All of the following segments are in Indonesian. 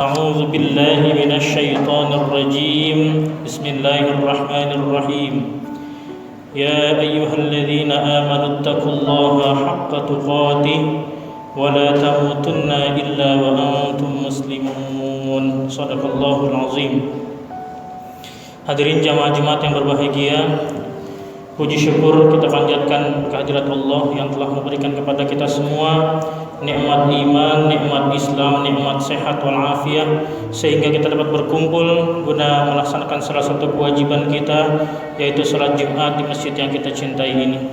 أعوذ بالله من الشيطان الرجيم بسم الله الرحمن الرحيم يا أيها الذين آمنوا اتقوا الله حق تقاته ولا تموتن إلا وأنتم مسلمون صدق الله العظيم. Hadirin jamaah Jumat yang berbahagia, puji syukur kita panjatkan kehadirat Allah yang telah memberikan kepada kita semua nikmat iman, nikmat Islam, nikmat sehat walafiat, sehingga kita dapat berkumpul guna melaksanakan salah satu kewajiban kita, yaitu salat Jumat di masjid yang kita cintai ini.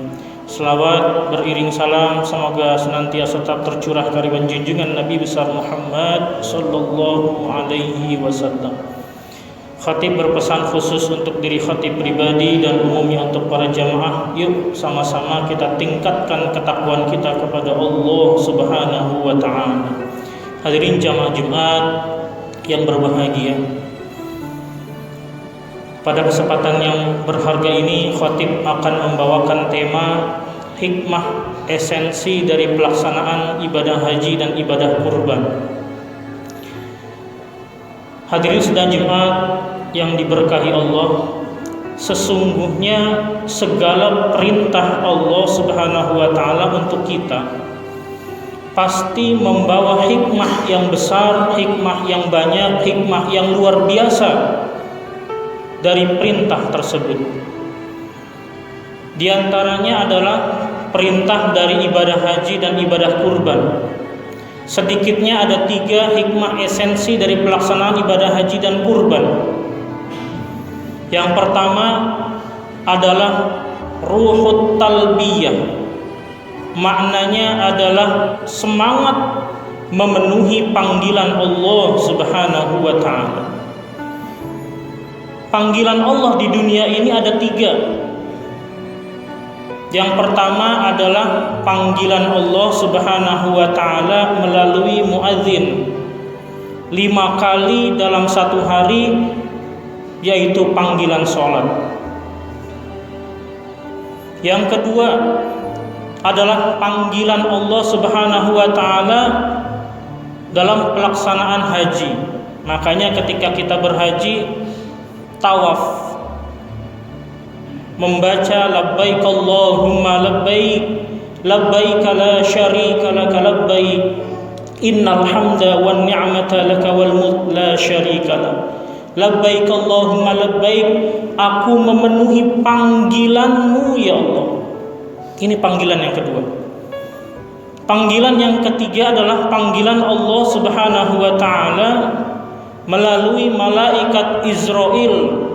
Selawat beriring salam semoga senantiasa tetap tercurah kehadiran junjungan Nabi besar Muhammad sallallahu alaihi wasallam. Khatib berpesan khusus untuk diri khatib pribadi dan umumnya untuk para jamaah. Yuk sama-sama kita tingkatkan ketakwaan kita kepada Allah Subhanahu wa ta'ala. Hadirin jamaah Jumat yang berbahagia, pada kesempatan yang berharga ini khatib akan membawakan tema hikmah esensi dari pelaksanaan ibadah haji dan ibadah kurban. Hadirin sedang Jumat yang diberkahi Allah, sesungguhnya segala perintah Allah Subhanahu wa ta'ala untuk kita pasti membawa hikmah yang besar, hikmah yang banyak, hikmah yang luar biasa dari perintah tersebut. Di antaranya adalah perintah dari ibadah haji dan ibadah kurban. Sedikitnya ada 3 hikmah esensi dari pelaksanaan ibadah haji dan kurban. Yang pertama adalah ruhut talbiyah. Maknanya adalah semangat memenuhi panggilan Allah Subhanahu wa ta'ala. Panggilan Allah di dunia ini ada 3. Yang pertama adalah panggilan Allah Subhanahu wa ta'ala melalui muadzin 5 kali dalam satu hari, yaitu panggilan sholat. Yang kedua adalah panggilan Allah Subhanahu wa ta'ala dalam pelaksanaan haji. Makanya ketika kita berhaji, tawaf, membaca labbaik Allahumma labbaik labbaik la syarika laka labbaik innal hamda wan ni'mata laka wal mulk la syarika lak labbaik Allahumma labbaik, aku memenuhi panggilanmu ya Allah. Ini panggilan yang kedua. Panggilan yang ketiga adalah panggilan Allah Subhanahu wa ta'ala melalui malaikat Israel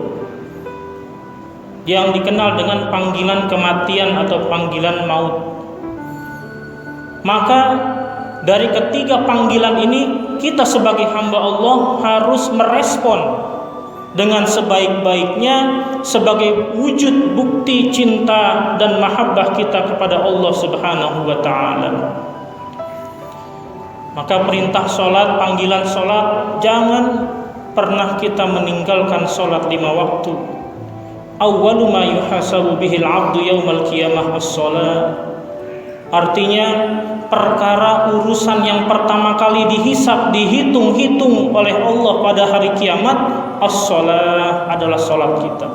yang dikenal dengan panggilan kematian atau panggilan maut. Maka dari ketiga panggilan ini kita sebagai hamba Allah harus merespon dengan sebaik-baiknya sebagai wujud bukti cinta dan mahabbah kita kepada Allah Subhanahu wa ta'ala. Maka perintah sholat, panggilan sholat, jangan pernah kita meninggalkan sholat 5 waktu. Awwalu ma yuhasabu bihil abdu yaumal qiyamah as-sholat. Artinya perkara urusan yang pertama kali dihisab, dihitung-hitung oleh Allah pada hari kiamat, as-sholat, adalah sholat kita.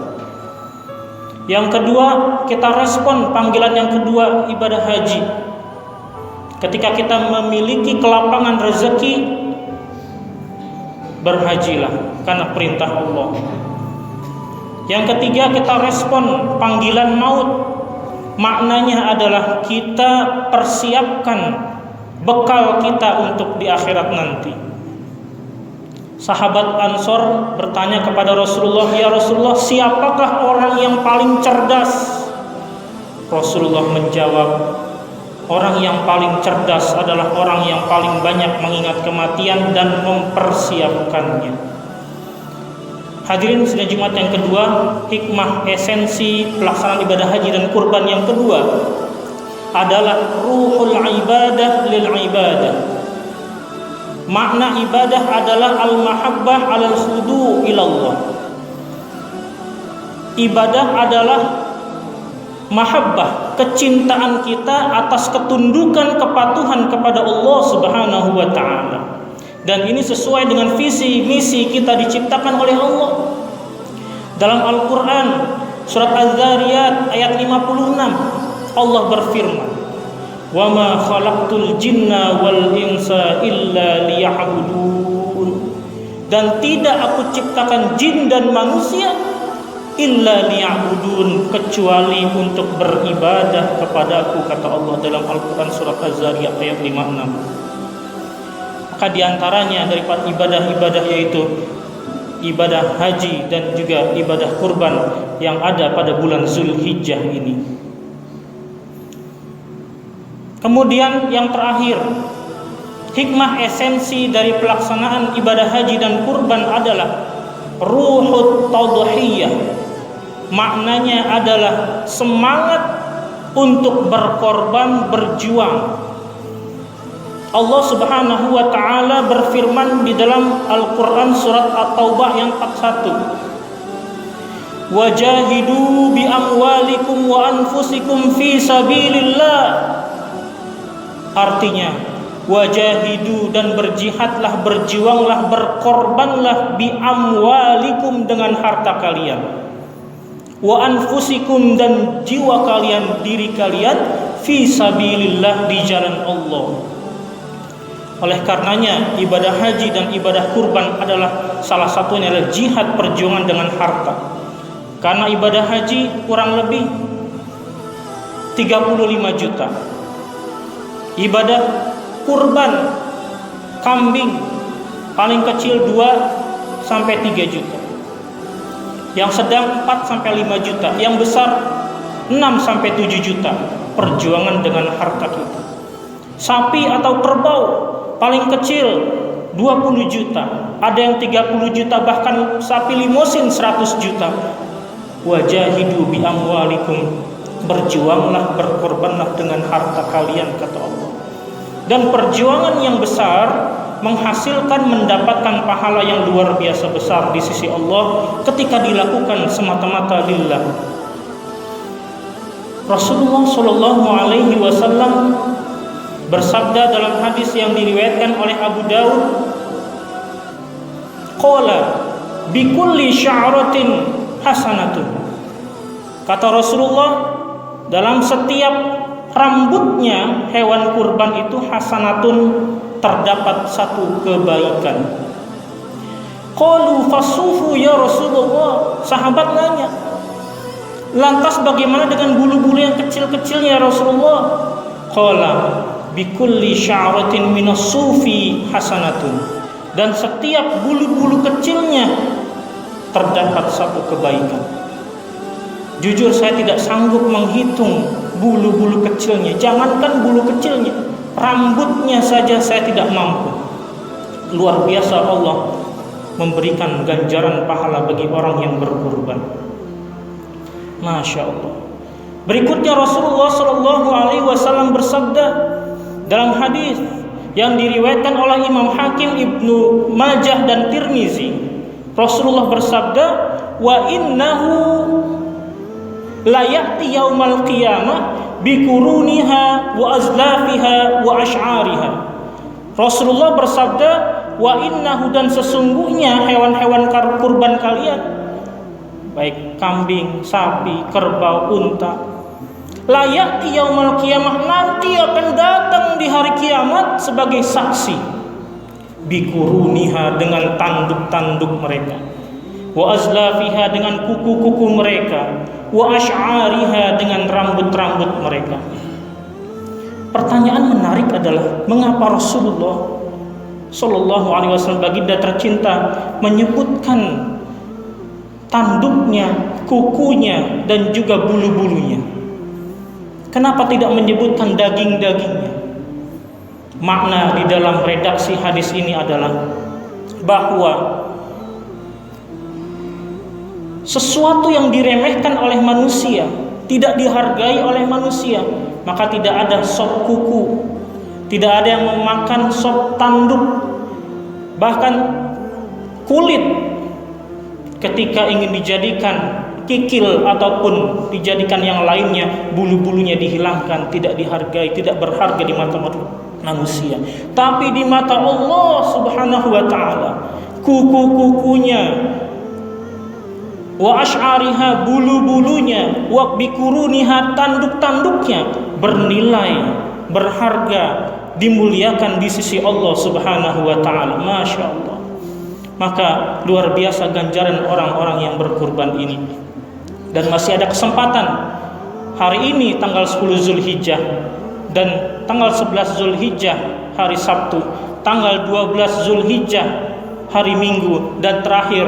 Yang kedua, kita respon panggilan yang kedua, ibadah haji. Ketika kita memiliki kelapangan rezeki, berhajilah karena perintah Allah. Yang ketiga, kita respon panggilan maut. Maknanya adalah kita persiapkan bekal kita untuk di akhirat nanti. Sahabat Ansor bertanya kepada Rasulullah, "Ya Rasulullah, siapakah orang yang paling cerdas?" Rasulullah menjawab, "Orang yang paling cerdas adalah orang yang paling banyak mengingat kematian dan mempersiapkannya." Hadirin sidang Jumat yang kedua, hikmah esensi pelaksanaan ibadah haji dan kurban yang kedua adalah ruhul ibadah lil ibadah. Makna ibadah adalah al-mahabbah alal khudu ilallah. Ibadah adalah mahabbah, kecintaan kita atas ketundukan kepatuhan kepada Allah Subhanahu wa ta'ala. Dan ini sesuai dengan visi misi kita diciptakan oleh Allah. Dalam Al-Quran surat Az-Zariyat ayat 56, Allah berfirman, "Wa ma khalaqtul jinna wal insa illa liya'budun." Dan tidak aku ciptakan jin dan manusia illa liya'budun, kecuali untuk beribadah kepadaku, kata Allah dalam Al-Quran surat Az-Zariyat ayat 56. Maka diantaranya daripada ibadah-ibadah yaitu ibadah haji dan juga ibadah kurban yang ada pada bulan Zulhijjah ini. Kemudian yang terakhir, hikmah esensi dari pelaksanaan ibadah haji dan kurban adalah ruhut tadhiyah. Maknanya adalah semangat untuk berkorban, berjuang. Allah Subhanahu wa taala berfirman di dalam Al-Qur'an surat At-Taubah yang 41, "Wajahidu bi amwalikum wa anfusikum fi sabilillah." Artinya, wajahidu, dan berjihadlah, berjuanglah, berkorbanlah, bi amwalikum, dengan harta kalian, wa anfusikum, dan jiwa kalian, diri kalian, fi sabilillah, di jalan Allah. Oleh karenanya ibadah haji dan ibadah kurban adalah salah satunya adalah jihad, perjuangan dengan harta. Karena ibadah haji kurang lebih 35 juta. Ibadah kurban kambing paling kecil 2 sampai 3 juta. Yang sedang 4 sampai 5 juta, yang besar 6 sampai 7 juta. Perjuangan dengan harta kita. Sapi atau kerbau paling kecil 20 juta, ada yang 30 juta, bahkan sapi limosin 100 juta. Wajahidu bi amwalikum, berjuanglah, berkorbanlah dengan harta kalian, kata Allah. Dan perjuangan yang besar menghasilkan, mendapatkan pahala yang luar biasa besar di sisi Allah ketika dilakukan semata-mata lillah. Rasulullah Shallallahu Alaihi Wasallam bersabda dalam hadis yang diriwayatkan oleh Abu Daud, qala bi kulli sya'ratin hasanatun. Kata Rasulullah, dalam setiap rambutnya hewan kurban itu hasanatun, terdapat satu kebaikan. Qalu fasufu ya Rasulullah. Sahabat nanya, lantas bagaimana dengan bulu-bulu yang kecil-kecilnya ya Rasulullah? Qala bikulli sya'ratin minas sufi hasanatun. Dan setiap bulu-bulu kecilnya terdapat satu kebaikan. Jujur saya tidak sanggup menghitung bulu-bulu kecilnya. Jangankan bulu kecilnya, rambutnya saja saya tidak mampu. Luar biasa Allah memberikan ganjaran pahala bagi orang yang berkurban. Masya Allah. Berikutnya Rasulullah Shallallahu Alaihi Wasallam bersabda dalam hadis yang diriwayatkan oleh Imam Hakim, Ibnu Majah, dan Tirmizi. Rasulullah bersabda, wa innahu la ya'ti yaumal qiyamah bikuruniha wa azlafiha wa ash'ariha. Rasulullah bersabda, wa innahu, dan sesungguhnya hewan-hewan kurban kalian, baik kambing, sapi, kerbau, unta, layak yaumal qiyamah, nanti akan datang di hari kiamat sebagai saksi, bikuruniha, dengan tanduk-tanduk mereka, wa azlafiha, dengan kuku-kuku mereka, wa ash'ariha, dengan rambut-rambut mereka. Pertanyaan menarik adalah, mengapa Rasulullah Shallallahu Alaihi Wasallam, baginda tercinta, menyebutkan tanduknya, kukunya, dan juga bulu-bulunya? Kenapa tidak menyebutkan daging-dagingnya? Makna di dalam redaksi hadis ini adalah bahwa sesuatu yang diremehkan oleh manusia, tidak dihargai oleh manusia, maka tidak ada sop kuku, tidak ada yang memakan sop tanduk, bahkan kulit ketika ingin dijadikan kikil ataupun dijadikan yang lainnya, bulu-bulunya dihilangkan, tidak dihargai, tidak berharga di mata manusia. Tapi di mata Allah Subhanahu wa taala, kuku-kukunya, wa asy'ariha, bulu-bulunya, wa bikuruniha, tanduk-tanduknya bernilai, berharga, dimuliakan di sisi Allah Subhanahu wa taala. Masya Allah. Maka luar biasa ganjaran orang-orang yang berkurban ini. Dan masih ada kesempatan hari ini tanggal 10 Zulhijjah dan tanggal 11 Zulhijjah hari Sabtu, tanggal 12 Zulhijjah hari Minggu, dan terakhir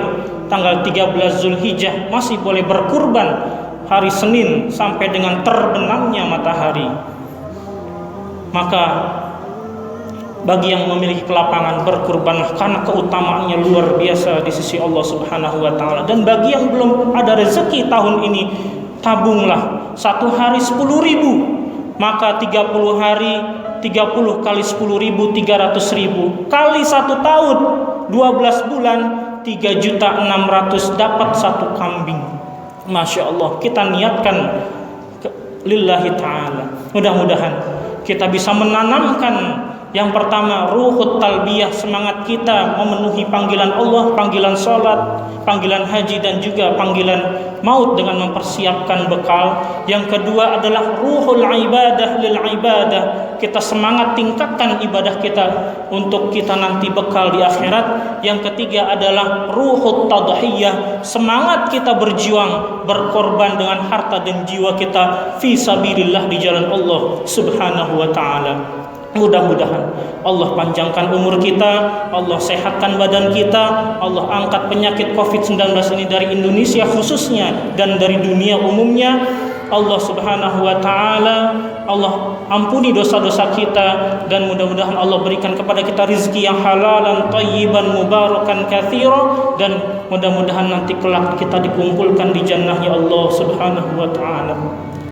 tanggal 13 Zulhijjah masih boleh berkurban hari Senin sampai dengan terbenamnya matahari. Maka bagi yang memiliki kelapangan, berkurbanlah karena keutamaannya luar biasa di sisi Allah Subhanahu wa taala. Dan bagi yang belum ada rezeki tahun ini, tabunglah satu hari 10.000, maka 30 hari 30 kali 10.000 300.000 kali 1 tahun 12 bulan 3.600.000 dapat 1 kambing. Masya Allah, kita niatkan lillahi ta'ala. Mudah-mudahan kita bisa menanamkan yang pertama ruhut talbiyah, semangat kita memenuhi panggilan Allah, panggilan sholat, panggilan haji, dan juga panggilan maut dengan mempersiapkan bekal. Yang kedua adalah ruhul ibadah lil ibadah, kita semangat tingkatkan ibadah kita untuk kita nanti bekal di akhirat. Yang ketiga adalah ruhut tadhiyah, semangat kita berjuang, berkorban dengan harta dan jiwa kita fi sabilillah di jalan Allah Subhanahu wa taala. Mudah-mudahan Allah panjangkan umur kita, Allah sehatkan badan kita, Allah angkat penyakit COVID-19 ini dari Indonesia khususnya dan dari dunia umumnya. Allah Subhanahu wa taala, Allah ampuni dosa-dosa kita, dan mudah-mudahan Allah berikan kepada kita rizki yang halalan, thayyiban, mubarakan, katsira, dan mudah-mudahan nanti kelak kita dikumpulkan di jannahnya Allah Subhanahu wa taala.